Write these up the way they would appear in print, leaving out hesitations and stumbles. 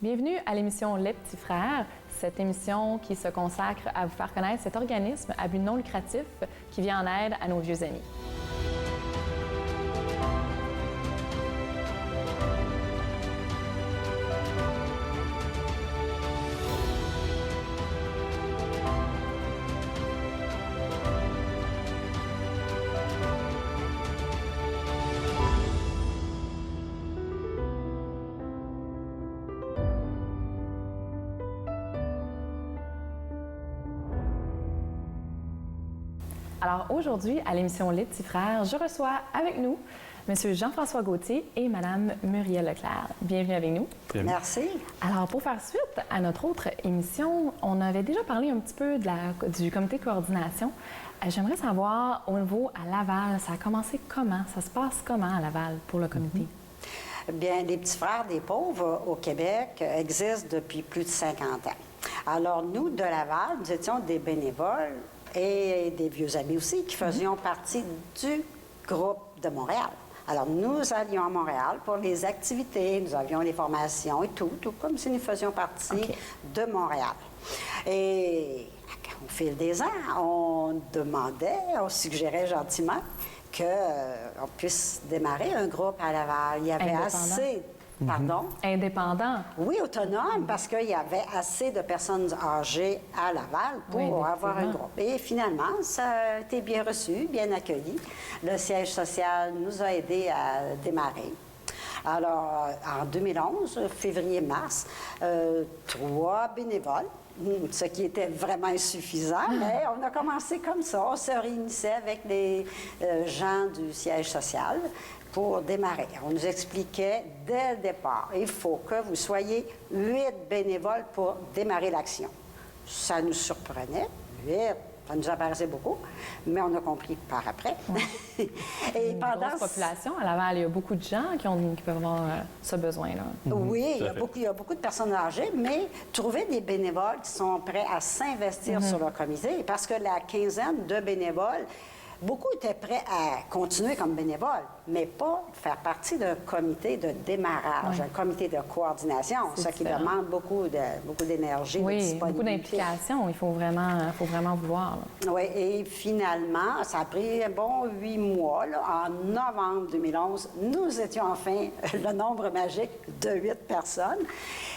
Bienvenue à l'émission Les Petits Frères, cette émission qui se consacre à vous faire connaître cet organisme à but non lucratif qui vient en aide à nos vieux amis. Alors aujourd'hui, à l'émission Les Petits Frères, je reçois avec nous M. Jean-François Gauthier et Mme Muriel Leclerc. Bienvenue avec nous. Merci. Alors, pour faire suite à notre autre émission, on avait déjà parlé un petit peu du comité de coordination. J'aimerais savoir, au niveau à Laval, ça a commencé comment? Ça se passe comment à Laval pour le comité? Bien, les Petits Frères des pauvres au Québec existent depuis plus de 50 ans. Alors, nous, de Laval, nous étions des bénévoles et des vieux amis aussi qui faisions partie du groupe de Montréal. Alors, nous allions à Montréal pour les activités, nous avions les formations et tout comme si nous faisions partie de Montréal. Et au fil des ans, on suggérait gentiment qu'on puisse démarrer un groupe à Laval. Il y avait assez... Pardon? Indépendant? Oui, autonome, parce qu'il y avait assez de personnes âgées à Laval pour avoir un groupe. Et finalement, ça a été bien reçu, bien accueilli. Le siège social nous a aidés à démarrer. Alors, en 2011, février-mars, 3 bénévoles, ce qui était vraiment insuffisant, mais on a commencé comme ça. On se réunissait avec les gens du siège social pour démarrer. On nous expliquait dès le départ, il faut que vous soyez 8 bénévoles pour démarrer l'action. Ça nous surprenait, 8, ça nous apparaissait beaucoup, mais on a compris par après. Et une grosse population à Laval, il y a beaucoup de gens qui peuvent avoir ce besoin-là. Oui, il y a beaucoup de personnes âgées, mais trouver des bénévoles qui sont prêts à s'investir sur leur comité, parce que la quinzaine de bénévoles, beaucoup étaient prêts à continuer comme bénévoles, mais pas faire partie d'un comité de démarrage, un comité de coordination, ce qui demande beaucoup d'énergie, de disponibilité. Beaucoup d'implication, il faut vraiment vouloir. Oui, et finalement, ça a pris 8 mois. Là, en novembre 2011, nous étions enfin le nombre magique de 8 personnes.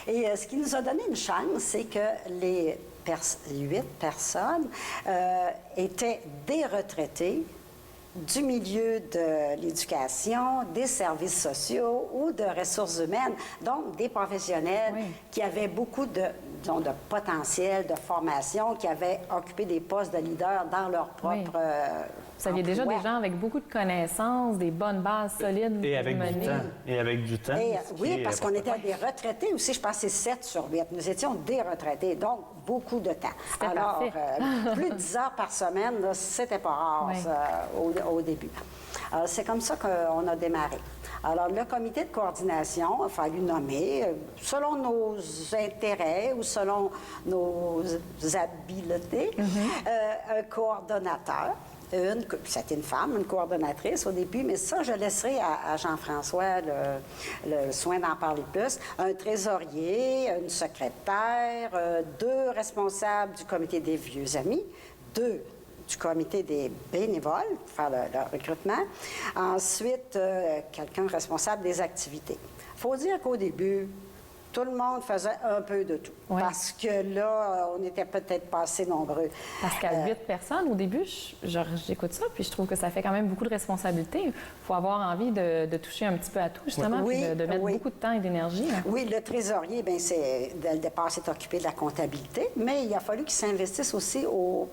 Et ce qui nous a donné une chance, c'est que les 8 personnes étaient des retraités du milieu de l'éducation, des services sociaux ou de ressources humaines, donc des professionnels qui avaient beaucoup de potentiel, de formation, qui avaient occupé des postes de leader dans leur propre Vous aviez déjà des gens avec beaucoup de connaissances, des bonnes bases solides. Et avec du temps. Oui, parce qu'on était des retraités aussi. Je pense que c'est 7 sur 8. Nous étions des retraités, donc beaucoup de temps. Alors, plus de 10 heures par semaine, là, c'était pas rare au début. Alors, c'est comme ça qu'on a démarré. Alors, le comité de coordination a fallu nommer, selon nos intérêts ou selon nos habiletés, un coordonnateur. C'était une femme, une coordonnatrice au début, mais ça, je laisserai à Jean-François le soin d'en parler plus. Un trésorier, une secrétaire, 2 responsables du comité des vieux amis, 2 du comité des bénévoles pour faire le recrutement. Ensuite, quelqu'un responsable des activités. Il faut dire qu'au début, tout le monde faisait un peu de tout. Parce que là, on n'était peut-être pas assez nombreux. Parce qu'à 8 personnes, au début, j'écoute ça, puis je trouve que ça fait quand même beaucoup de responsabilités. Il faut avoir envie de toucher un petit peu à tout, justement, puis de mettre beaucoup de temps et d'énergie. Oui, le trésorier, bien, dès le départ, s'est occupé de la comptabilité, mais il a fallu qu'il s'investisse aussi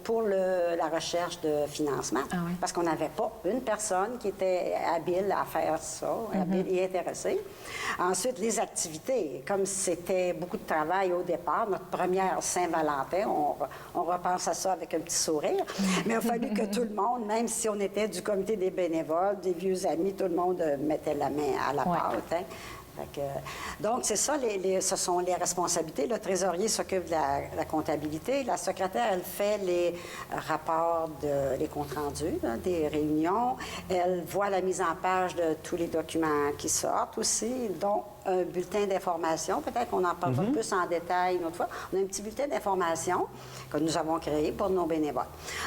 pour la recherche de financement. Parce qu'on n'avait pas une personne qui était habile à faire ça, habile et intéressée. Ensuite, les activités, comme c'était beaucoup de travail au départ, notre première Saint-Valentin, on repense à ça avec un petit sourire, mais il a fallu que tout le monde, même si on était du comité des bénévoles, des vieux amis, tout le monde mettait la main à la pâte. Donc, c'est ça, ce sont les responsabilités. Le trésorier s'occupe de la comptabilité. La secrétaire, elle fait les rapports, les comptes rendus des réunions. Elle voit la mise en page de tous les documents qui sortent aussi. Donc, un bulletin d'information. Peut-être qu'on en parlera plus en détail une autre fois. On a un petit bulletin d'information que nous avons créé pour nos bénévoles.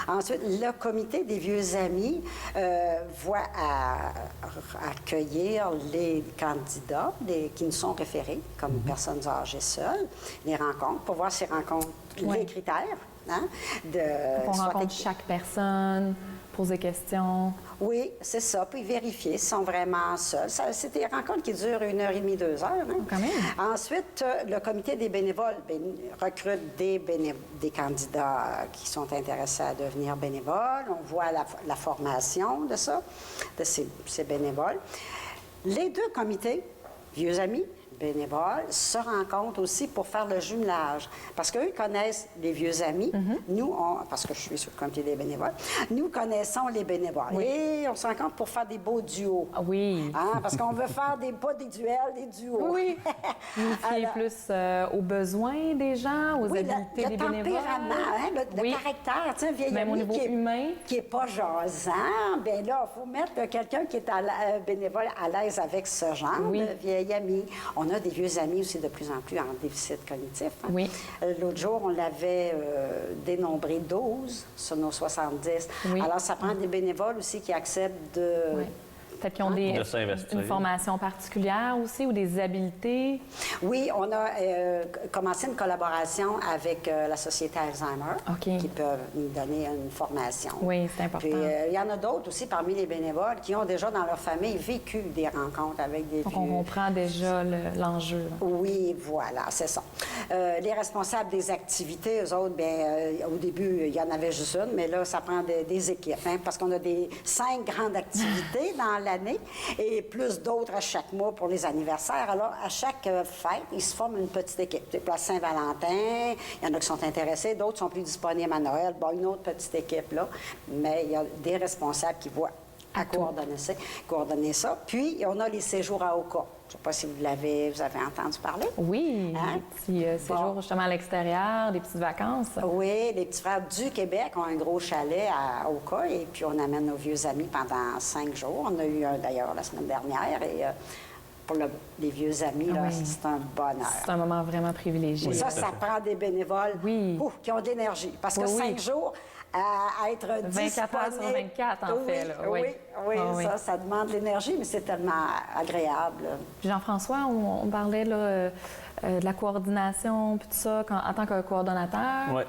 Ensuite, le comité des vieux amis voit à accueillir les candidats qui nous sont référés comme personnes âgées seules, les rencontres, pour voir ces rencontres, les critères. Hein, on rencontre chaque personne, poser des questions. Oui, c'est ça. Puis vérifier s'ils sont vraiment seuls. C'est des rencontres qui durent 1h30, 2 heures. Hein? Quand même. Ensuite, le comité des bénévoles recrute des candidats qui sont intéressés à devenir bénévoles. On voit la formation de ça, de ces bénévoles. Les deux comités, vieux amis, bénévoles, se rencontrent aussi pour faire le jumelage. Parce qu'eux connaissent les vieux amis. Nous, parce que je suis sur le comité des bénévoles, nous connaissons les bénévoles. Oui. Et on se rencontre pour faire des beaux duos. Ah oui. Hein? Parce qu'on veut faire pas des duels, des duos. Oui. Vous fiez plus aux besoins des gens, aux habiletés des bénévoles. Le tempérament, hein, le caractère. Tu sais, un vieil même ami au niveau humain. qui n'est pas jasant, bien là, il faut mettre quelqu'un qui est bénévole à l'aise avec ce genre de vieil ami. On a des vieux amis aussi de plus en plus en déficit cognitif. Hein? Oui. L'autre jour, on l'avait dénombré 12 sur nos 70. Oui. Alors, ça prend des bénévoles aussi qui acceptent de... Oui. Peut-être qu'ils ont une formation particulière aussi ou des habiletés. Oui, on a commencé une collaboration avec la Société Alzheimer qui peuvent nous donner une formation. Oui, c'est important. Puis il y en a d'autres aussi parmi les bénévoles qui ont déjà dans leur famille vécu des rencontres avec des Donc, vieux. on comprend déjà l'enjeu. Oui, voilà, c'est ça. Les responsables des activités, eux autres, bien, au début, il y en avait juste une, mais là, ça prend des équipes, hein, parce qu'on a 5 grandes activités dans l'année et plus d'autres à chaque mois pour les anniversaires. Alors, à chaque fête, ils se forment une petite équipe. Pour la Saint-Valentin, il y en a qui sont intéressés, d'autres sont plus disponibles à Noël. Bon, une autre petite équipe, là. Mais il y a des responsables qui voient à coordonner ça. Puis, on a les séjours à Oka. Je ne sais pas si vous avez entendu parler. Oui, hein? Des petits séjours justement à l'extérieur, des petites vacances. Oui, les petits frères du Québec ont un gros chalet à Oka et puis on amène nos vieux amis pendant 5 jours. On a eu un d'ailleurs la semaine dernière et pour les vieux amis, là, c'est un bonheur. C'est un moment vraiment privilégié. Oui, ça prend des bénévoles qui ont d'énergie. Parce que 5 jours à être 24 heures sur 24, en fait. Là. Oui, ça demande de l'énergie, mais c'est tellement agréable. Jean-François, on parlait là, de la coordination, puis tout ça, en tant que coordonnateur. Oui.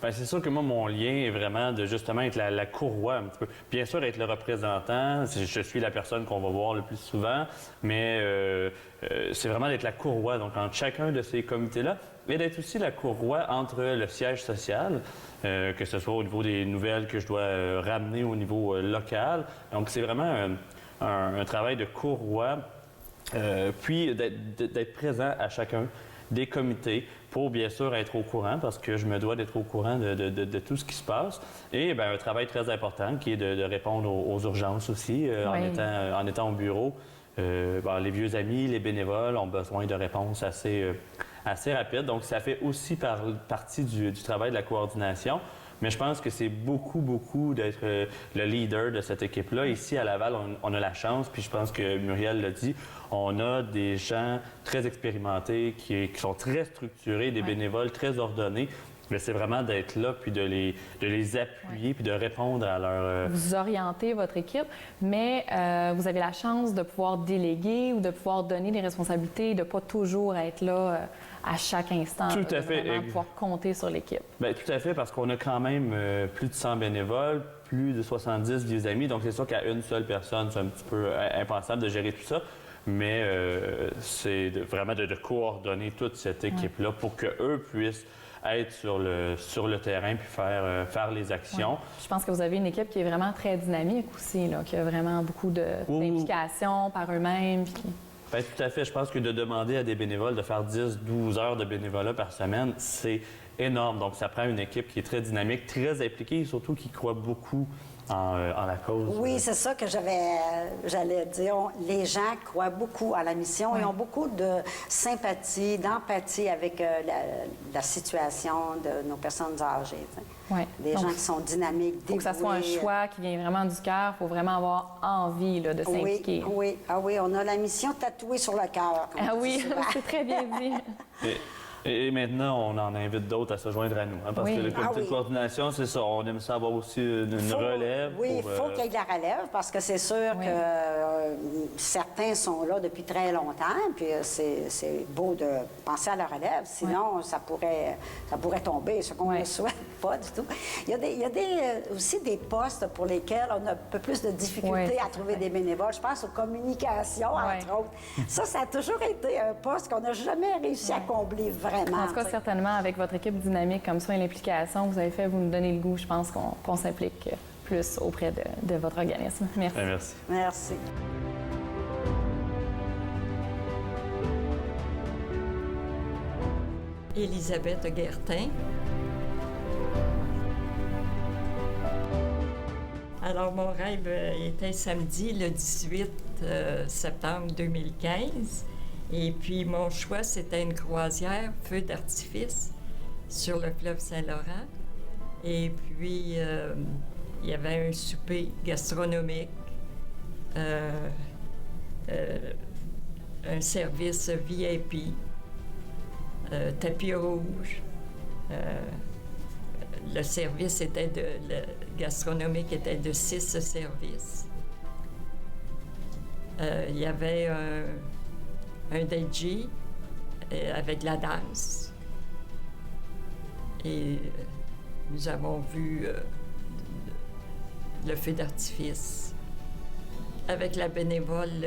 Bien, c'est sûr que moi, mon lien est vraiment de justement être la courroie un petit peu. Bien sûr, être le représentant, je suis la personne qu'on va voir le plus souvent, mais c'est vraiment d'être la courroie, donc entre chacun de ces comités-là, et d'être aussi la courroie entre le siège social, que ce soit au niveau des nouvelles que je dois ramener au niveau local. Donc, c'est vraiment un travail de courroie, puis d'être présent à chacun des comités pour, bien sûr, être au courant, parce que je me dois d'être au courant de tout ce qui se passe. Et bien, un travail très important qui est de répondre aux urgences aussi, en étant au bureau. Les vieux amis, les bénévoles ont besoin de réponses assez rapides. Donc, ça fait aussi partie du travail de la coordination. Mais je pense que c'est beaucoup d'être le leader de cette équipe-là. Ici, à Laval, on a la chance, puis je pense que Muriel l'a dit, on a des gens très expérimentés, qui sont très structurés, des bénévoles très ordonnés. Mais c'est vraiment d'être là, puis de les appuyer, puis de répondre à leur... Vous orientez votre équipe, mais vous avez la chance de pouvoir déléguer ou de pouvoir donner des responsabilités, de ne pas toujours être là à chaque instant. Tout à fait. Vraiment pouvoir compter sur l'équipe. Bien, tout à fait, parce qu'on a quand même plus de 100 bénévoles, plus de 70 vieux amis. Donc, c'est sûr qu'à une seule personne, c'est un petit peu impensable de gérer tout ça. Mais c'est vraiment de coordonner toute cette équipe-là pour qu'eux puissent être sur le terrain puis faire les actions. Ouais. Je pense que vous avez une équipe qui est vraiment très dynamique aussi, là, qui a vraiment beaucoup d'implication par eux-mêmes. Puis... Bien, tout à fait. Je pense que de demander à des bénévoles de faire 10-12 heures de bénévolat par semaine, c'est énorme. Donc, ça prend une équipe qui est très dynamique, très impliquée et surtout qui croit beaucoup en la cause. Oui, c'est ça que j'allais dire. Les gens croient beaucoup à la mission et ont beaucoup de sympathie, d'empathie avec la situation de nos personnes âgées. Des gens qui sont dynamiques, dévoués. Il faut que ça soit un choix qui vient vraiment du cœur. Il faut vraiment avoir envie là, de s'impliquer. Oui, on a la mission tatouée sur le cœur. Ah oui, c'est très bien dit. Et maintenant, on en invite d'autres à se joindre à nous. Parce que le comité de coordination, c'est ça. On aime ça avoir aussi une relève. Oui, il faut qu'il y ait de la relève parce que c'est sûr que certains sont là depuis très longtemps. Puis c'est beau de penser à la relève. Sinon, ça pourrait tomber, ce qu'on ne souhaite pas du tout. Il y a aussi des postes pour lesquels on a un peu plus de difficultés à trouver des bénévoles. Je pense aux communications, entre autres. Ça a toujours été un poste qu'on n'a jamais réussi à combler vraiment. En tout cas, certainement, avec votre équipe dynamique comme ça et l'implication que vous avez fait, vous nous donnez le goût, je pense, qu'on s'implique plus auprès de votre organisme. Merci. Merci. Merci. Élisabeth Guertin. Alors, mon rêve était samedi, le 18 septembre 2015. Et puis, mon choix, c'était une croisière feu d'artifice sur le fleuve Saint-Laurent. Et puis, il y avait un souper gastronomique, un service VIP, tapis rouge. Le service gastronomique était de 6 services. Il y avait un DJ avec la danse. Et nous avons vu le feu d'artifice avec la bénévole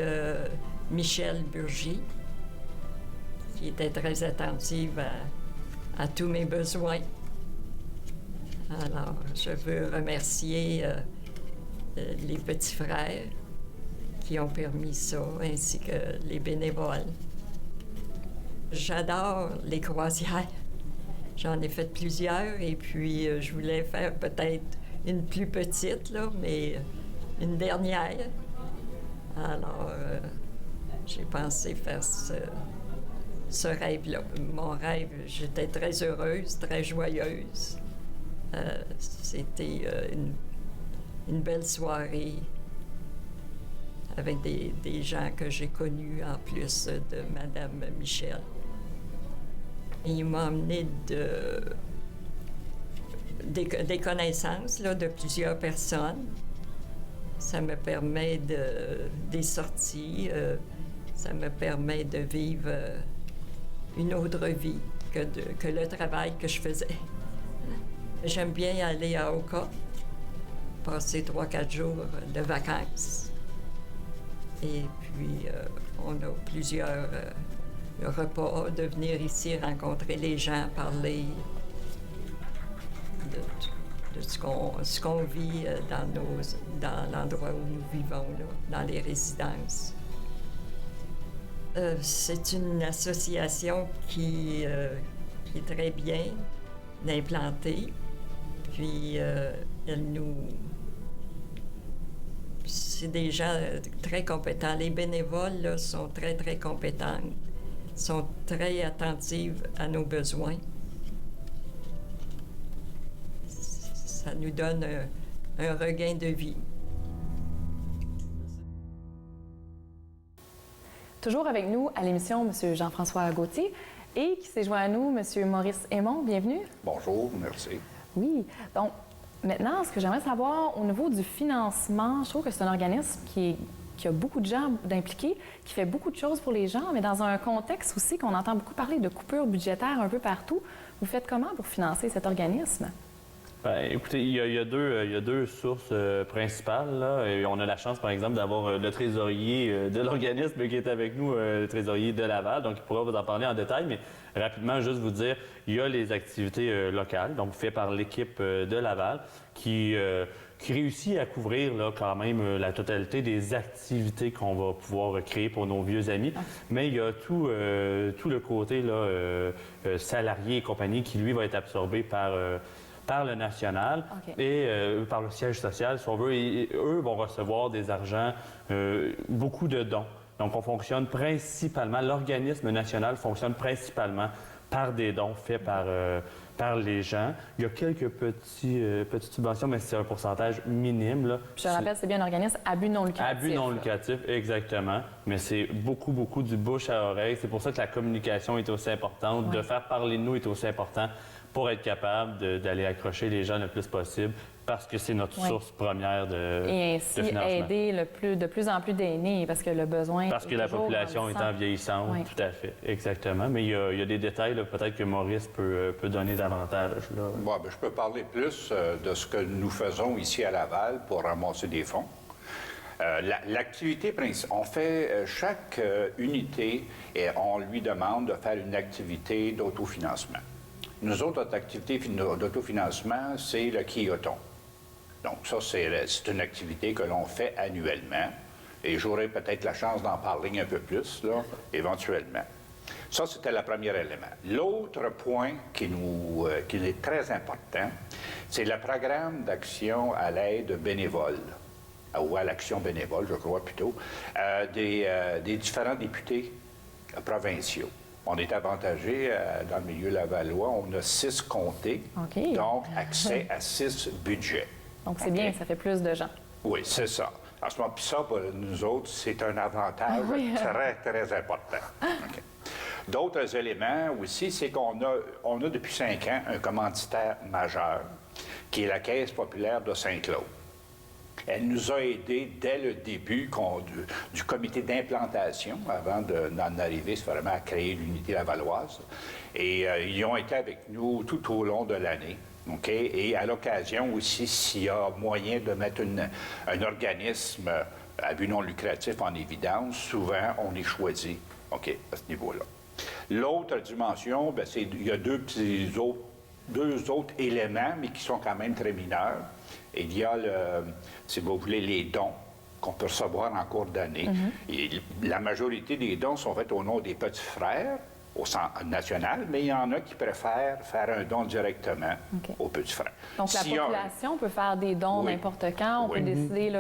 Michel Burgy, qui était très attentive à tous mes besoins. Alors, je veux remercier les petits frères qui ont permis ça, ainsi que les bénévoles. J'adore les croisières. J'en ai fait plusieurs et puis je voulais faire peut-être une plus petite, là, mais une dernière. Alors, j'ai pensé faire ce rêve-là. Mon rêve, j'étais très heureuse, très joyeuse. C'était une belle soirée avec des gens que j'ai connus en plus de Madame Michel. Il m'a emmené des connaissances là, de plusieurs personnes. Ça me permet des sorties, ça me permet de vivre une autre vie que le travail que je faisais. J'aime bien aller à Oka, passer 3-4 jours de vacances. Et puis, on a plusieurs repas, de venir ici rencontrer les gens, parler de ce qu'on vit dans l'endroit où nous vivons, là, dans les résidences. C'est une association qui est très bien implantée. Puis, c'est des gens très compétents. Les bénévoles là, sont très, très compétents, sont très attentifs à nos besoins. Ça nous donne un regain de vie. Toujours avec nous à l'émission, M. Jean-François Gauthier, et qui s'est joint à nous, M. Maurice Aymon. Bienvenue. Bonjour, merci. Oui. Donc, maintenant, ce que j'aimerais savoir au niveau du financement, je trouve que c'est un organisme qui a beaucoup de gens d'impliqués, qui fait beaucoup de choses pour les gens, mais dans un contexte aussi qu'on entend beaucoup parler de coupures budgétaires un peu partout. Vous faites comment pour financer cet organisme? Bien, écoutez, il y a deux sources principales, là. Et on a la chance, par exemple, d'avoir le trésorier de l'organisme qui est avec nous, le trésorier de Laval, donc il pourra vous en parler en détail, mais rapidement, juste vous dire, il y a les activités locales, donc faites par l'équipe de Laval, qui réussit à couvrir là, quand même la totalité des activités qu'on va pouvoir créer pour nos vieux amis. Mais il y a tout le côté là, salarié et compagnie qui, lui, va être absorbé par par le national et par le siège social, si on veut. Et eux vont recevoir des argents, beaucoup de dons. Donc, on fonctionne principalement, l'organisme national fonctionne principalement par des dons faits par les gens. Il y a quelques petites subventions, mais c'est un pourcentage minime. Là. Je te rappelle, c'est bien un organisme à but non lucratif. À but non lucratif, exactement. Mais c'est beaucoup du bouche à oreille. C'est pour ça que la communication est aussi importante. De faire parler de nous est aussi important pour être capable d'aller accrocher les gens le plus possible, parce que c'est notre source première de financement. Et ainsi aider de plus en plus d'aînés, parce que le besoin parce que la population étant vieillissante, tout à fait, exactement. Mais il y a des détails, peut-être que Maurice peut donner davantage. Là. Bon, je peux parler plus de ce que nous faisons ici à Laval pour ramasser des fonds. L'activité principale, on fait chaque unité, et on lui demande de faire une activité d'autofinancement. Nous autres, notre activité d'autofinancement, c'est le quilloton. Donc ça, c'est une activité que l'on fait annuellement. Et j'aurai peut-être la chance d'en parler un peu plus, là, éventuellement. Ça, c'était le premier élément. L'autre point qui est très important, c'est le programme d'action à l'aide bénévole, ou à l'action bénévole, je crois plutôt, des différents députés provinciaux. On est avantagé dans le milieu lavallois. On a 6 comtés, donc accès à 6 budgets. Donc, c'est bien, ça fait plus de gens. Oui, c'est ça. En ce moment, puis ça, pour nous autres, c'est un avantage très, très important. D'autres éléments aussi, c'est qu'on a depuis 5 ans un commanditaire majeur, qui est la Caisse populaire de Saint-Claude. Elle nous a aidés dès le début du comité d'implantation, avant d'en arriver vraiment à créer l'unité lavalloise. Et ils ont été avec nous tout au long de l'année. Et à l'occasion aussi, s'il y a moyen de mettre un organisme à but non lucratif en évidence, souvent on est choisi à ce niveau-là. L'autre dimension, c'est il y a deux autres éléments, mais qui sont quand même très mineurs. Il y a, si vous voulez, les dons qu'on peut recevoir en cours d'année. La majorité des dons sont faits au nom des petits frères, au centre national, mais il y en a qui préfèrent faire un don directement aux petits frères. Donc, la population peut faire des dons n'importe quand. On peut décider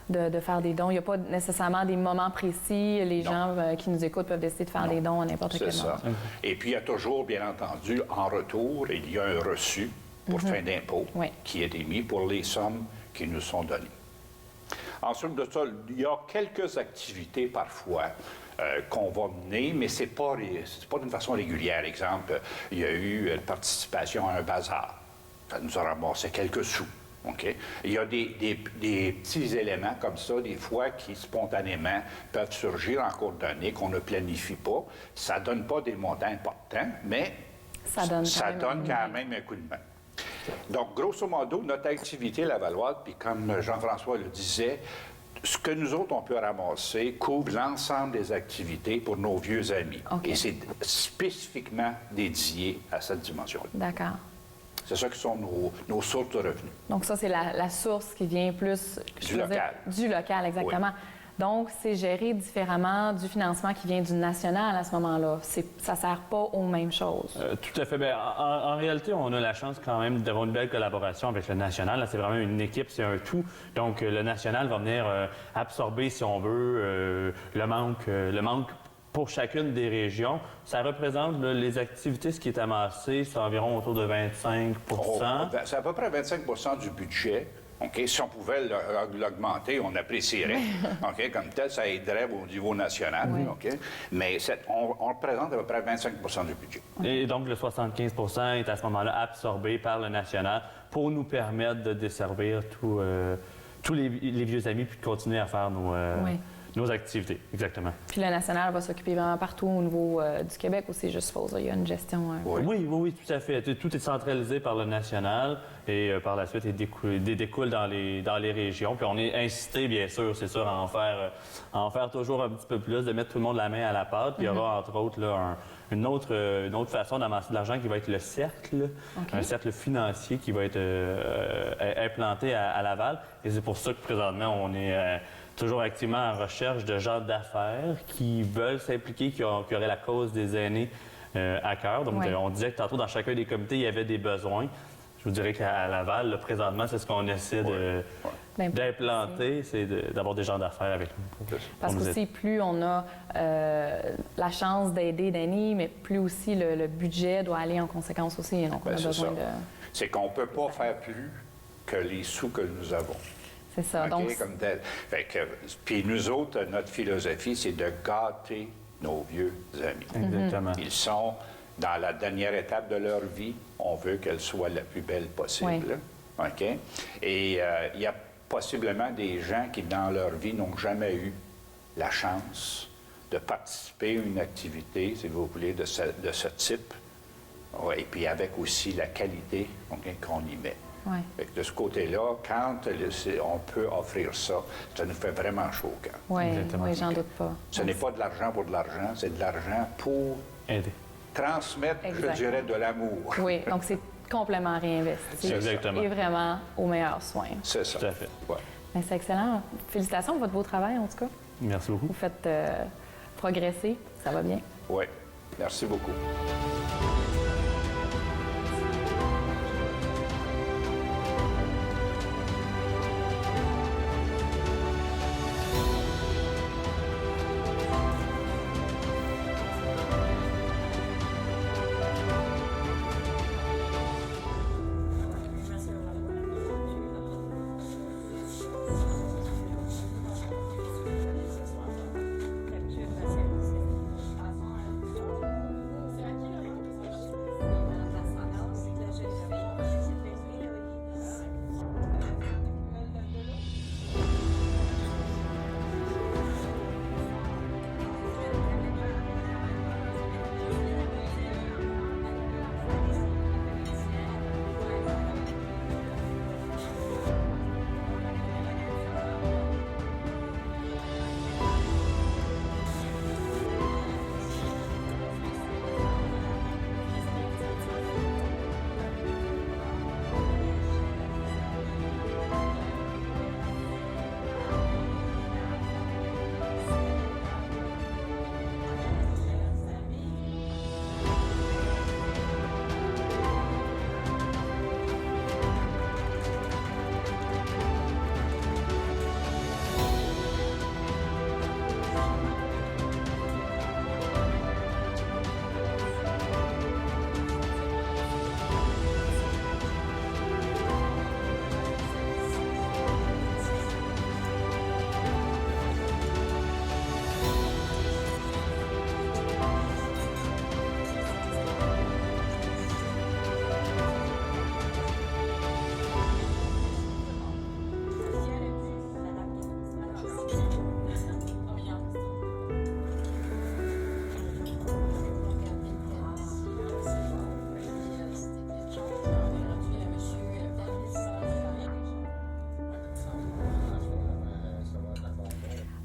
de faire des dons. Il n'y a pas nécessairement des moments précis. Les gens qui nous écoutent peuvent décider de faire des dons à n'importe quel moment. Et puis, il y a toujours, bien entendu, en retour, il y a un reçu pour fin d'impôt qui est émis pour les sommes qui nous sont données. Ensuite de ça, il y a quelques activités parfois qu'on va mener, mais ce n'est pas d'une façon régulière. Exemple, il y a eu une participation à un bazar. Ça nous a ramassé quelques sous. Il y a des petits éléments comme ça, des fois, qui spontanément peuvent surgir en cours d'année, qu'on ne planifie pas. Ça ne donne pas des montants importants, mais ça donne quand même un coup de main. Donc, grosso modo, notre activité lavalloise, puis comme Jean-François le disait, ce que nous autres, on peut ramasser, couvre l'ensemble des activités pour nos vieux amis. Et c'est spécifiquement dédié à cette dimension-là. D'accord. C'est ça qui sont nos sources de revenus. Donc, ça, c'est la source qui vient plus... Du local. Du local, exactement. Donc, c'est géré différemment du financement qui vient du national à ce moment-là. Ça ne sert pas aux mêmes choses. Tout à fait. Bien, en réalité, on a la chance quand même d'avoir une belle collaboration avec le national. C'est vraiment une équipe, c'est un tout. Donc, le national va venir absorber, si on veut, le manque pour chacune des régions. Ça représente les activités, ce qui est amassé, c'est environ autour de 25 C'est à peu près 25 du budget. Si on pouvait l'augmenter, on apprécierait. Comme tel, ça aiderait au niveau national. Mais on représente à peu près 25 du budget. Et donc, le 75 est à ce moment-là absorbé par le national pour nous permettre de desservir tous les vieux amis puis de continuer à faire nos activités, exactement. Puis le national va s'occuper vraiment partout au niveau du Québec aussi, je suppose. Il y a une gestion... Oui, tout à fait. Tout est centralisé par le national et par la suite, il découle dans les régions. Puis on est incité, bien sûr, c'est sûr, à en faire toujours un petit peu plus, de mettre tout le monde la main à la pâte. Puis il y aura, entre autres, là, une autre façon d'amasser de l'argent qui va être le cercle, un cercle financier qui va être implanté à Laval. Et c'est pour ça que présentement, on est... toujours activement en recherche de gens d'affaires qui veulent s'impliquer, qui auraient la cause des aînés à cœur. Donc, on disait que tantôt, dans chacun des comités, il y avait des besoins. Je vous dirais qu'à Laval, là, présentement, c'est ce qu'on essaie d'implanter, c'est d'avoir des gens d'affaires avec nous. Parce qu'aussi, plus on a la chance d'aider Danny, mais plus aussi le budget doit aller en conséquence aussi. Donc, on a besoin de... C'est qu'on ne peut pas faire plus que les sous que nous avons. C'est ça. Okay, Donc, comme tel. Puis nous autres, notre philosophie, c'est de gâter nos vieux amis. Exactement. Ils sont dans la dernière étape de leur vie. On veut qu'elle soit la plus belle possible. Oui. OK? Et il y a possiblement des gens qui, dans leur vie, n'ont jamais eu la chance de participer à une activité, si vous voulez, de ce type. Et puis avec aussi la qualité qu'on y met. Ouais. De ce côté-là, quand on peut offrir ça, ça nous fait vraiment chaud au cœur. Oui, j'en doute pas. Ce n'est pas de l'argent pour de l'argent, c'est de l'argent pour aider. Transmettre, je dirais, de l'amour. Oui, donc c'est complètement réinvesti. Exactement. Et vraiment au meilleur soin. C'est ça. Tout à fait. Ouais. Ben, c'est excellent. Félicitations pour votre beau travail, en tout cas. Merci beaucoup. Vous faites progresser. Ça va bien. Oui. Merci beaucoup.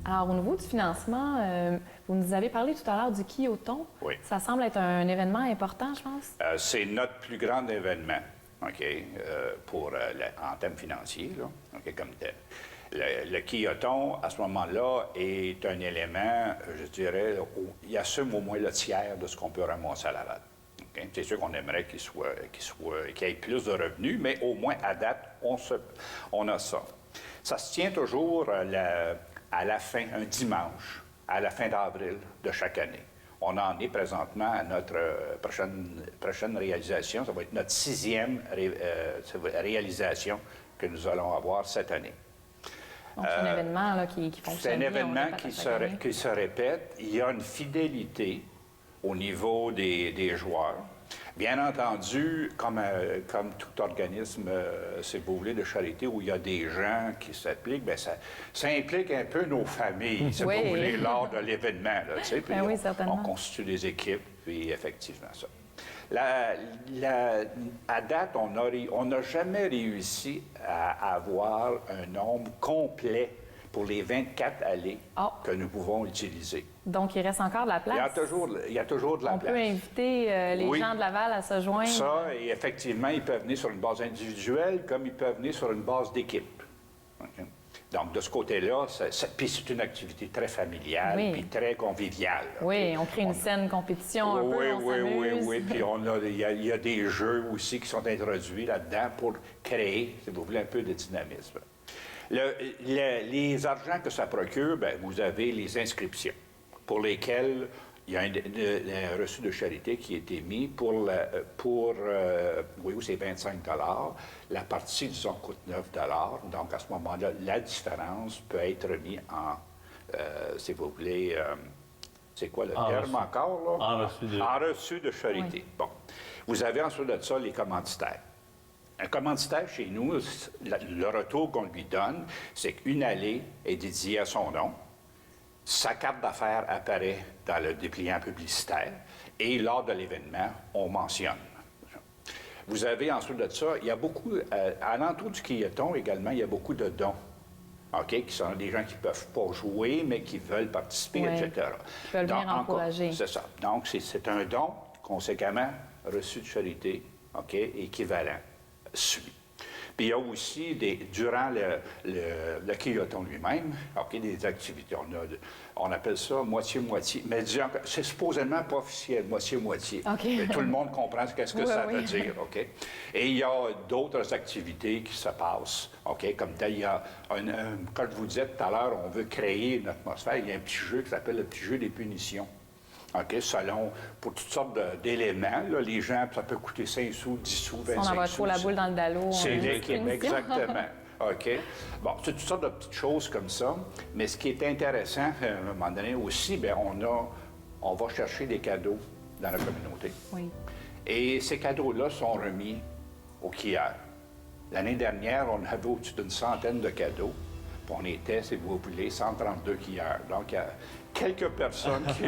Alors, au niveau du financement, vous nous avez parlé tout à l'heure du Quilloton. Oui. Ça semble être un événement important, je pense. C'est notre plus grand événement, OK, en termes financiers, là, OK, comme tel. Le Quilloton, à ce moment-là, est un élément, je dirais, il assume au moins le tiers de ce qu'on peut ramasser à Laval. Okay? C'est sûr qu'on aimerait qu'il y ait plus de revenus, mais au moins, à date, on a ça. Ça se tient toujours à la fin, un dimanche, à la fin d'avril de chaque année. On en est présentement à notre prochaine réalisation. Ça va être notre 6e réalisation que nous allons avoir cette année. Donc, c'est un événement là, qui fonctionne. C'est un événement qui se répète. Il y a une fidélité au niveau des joueurs. Bien entendu, comme tout organisme, si vous voulez, de charité où il y a des gens qui s'appliquent, bien, ça implique un peu nos familles, si vous voulez, lors de l'événement. Là, tu sais, puis oui, certainement. On constitue des équipes, puis effectivement, ça. À date, on n'a jamais réussi à avoir un nombre complet pour les 24 allées que nous pouvons utiliser. Donc, il reste encore de la place? Il y a toujours de la place. On peut inviter les gens de Laval à se joindre? Ça, et effectivement, ils peuvent venir sur une base individuelle comme ils peuvent venir sur une base d'équipe. Okay? Donc, de ce côté-là, puis c'est une activité très familiale, Oui. puis très conviviale. Oui, on crée une saine compétition un peu, on s'amuse. Oui. Puis il y a des jeux aussi qui sont introduits là-dedans pour créer, si vous voulez, un peu de dynamisme. Les argents que ça procure, bien, vous avez les inscriptions pour lesquelles il y a un reçu de charité qui a été mis oui, c'est 25 $. La partie, disons, coûte 9 $. Donc, à ce moment-là, la différence peut être mise en, si vous voulez, c'est quoi le terme encore, là? En reçu de charité. Oui. Bon. Vous avez ensuite de ça les commanditaires. Un commanditaire, chez nous, le retour qu'on lui donne, c'est qu'une allée est dédiée à son nom. Sa carte d'affaires apparaît dans le dépliant publicitaire et lors de l'événement, on mentionne. Vous avez ensuite de ça, il y a beaucoup, à l'entour du quilleton également, il y a beaucoup de dons, OK, qui sont des gens qui ne peuvent pas jouer, mais qui veulent participer, Oui. etc. Ils veulent venir encourager. C'est ça. Donc, c'est un don, conséquemment, reçu de charité, OK, équivalent, suit. Puis il y a aussi, durant le quilleton lui-même, OK, des activités. On appelle ça moitié-moitié. Mais disons que c'est supposément pas officiel, moitié-moitié. OK. Mais tout le monde comprend ce que ça veut dire, OK? Et il y a d'autres activités qui se passent, OK? Comme il y a, comme je vous disais tout à l'heure, on veut créer une atmosphère. Il y a un petit jeu qui s'appelle le petit jeu des punitions. OK, selon, pour toutes sortes d'éléments, là, les gens, ça peut coûter 5 sous, 10 sous, 25 sous. On envoie trop la boule dans le dallo. C'est l'équipe, exactement. OK. Bon, c'est toutes sortes de petites choses comme ça. Mais ce qui est intéressant, à un moment donné aussi, bien, on va chercher des cadeaux dans la communauté. Oui. Et ces cadeaux-là sont remis aux quilleurs. L'année dernière, on avait au-dessus d'une centaine de cadeaux. Puis on était, si vous voulez, 132 quilleurs. Donc, il y a quelques personnes qui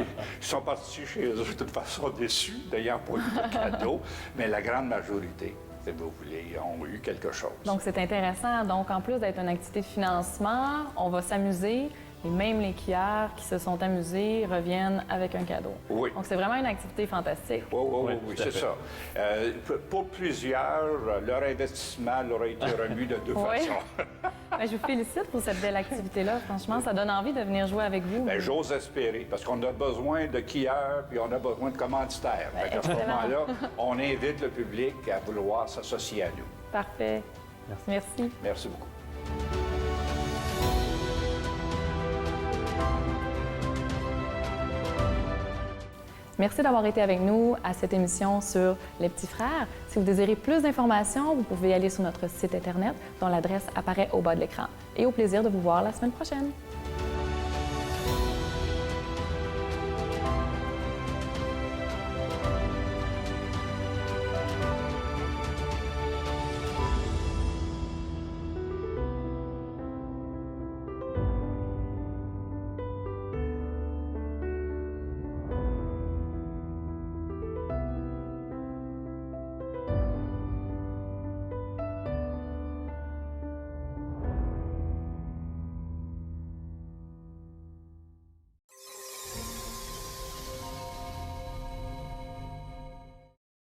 sont parties chez eux de toute façon déçues, n'ayant pas eu de cadeaux, mais la grande majorité, si vous voulez, ont eu quelque chose. Donc, c'est intéressant. Donc, en plus d'être une activité de financement, on va s'amuser. Et même les quilleurs qui se sont amusés reviennent avec un cadeau. Oui. Donc, c'est vraiment une activité fantastique. Oui, c'est ça. Pour plusieurs, leur investissement leur a été remis de deux façons. Bien, je vous félicite pour cette belle activité-là. Franchement, ça donne envie de venir jouer avec vous. Bien, j'ose espérer, parce qu'on a besoin de quilleurs, puis on a besoin de commanditaires. À ce moment-là, on invite le public à vouloir s'associer à nous. Parfait. Merci. Merci beaucoup. Merci d'avoir été avec nous à cette émission sur Les Petits Frères. Si vous désirez plus d'informations, vous pouvez aller sur notre site Internet dont l'adresse apparaît au bas de l'écran. Et au plaisir de vous voir la semaine prochaine.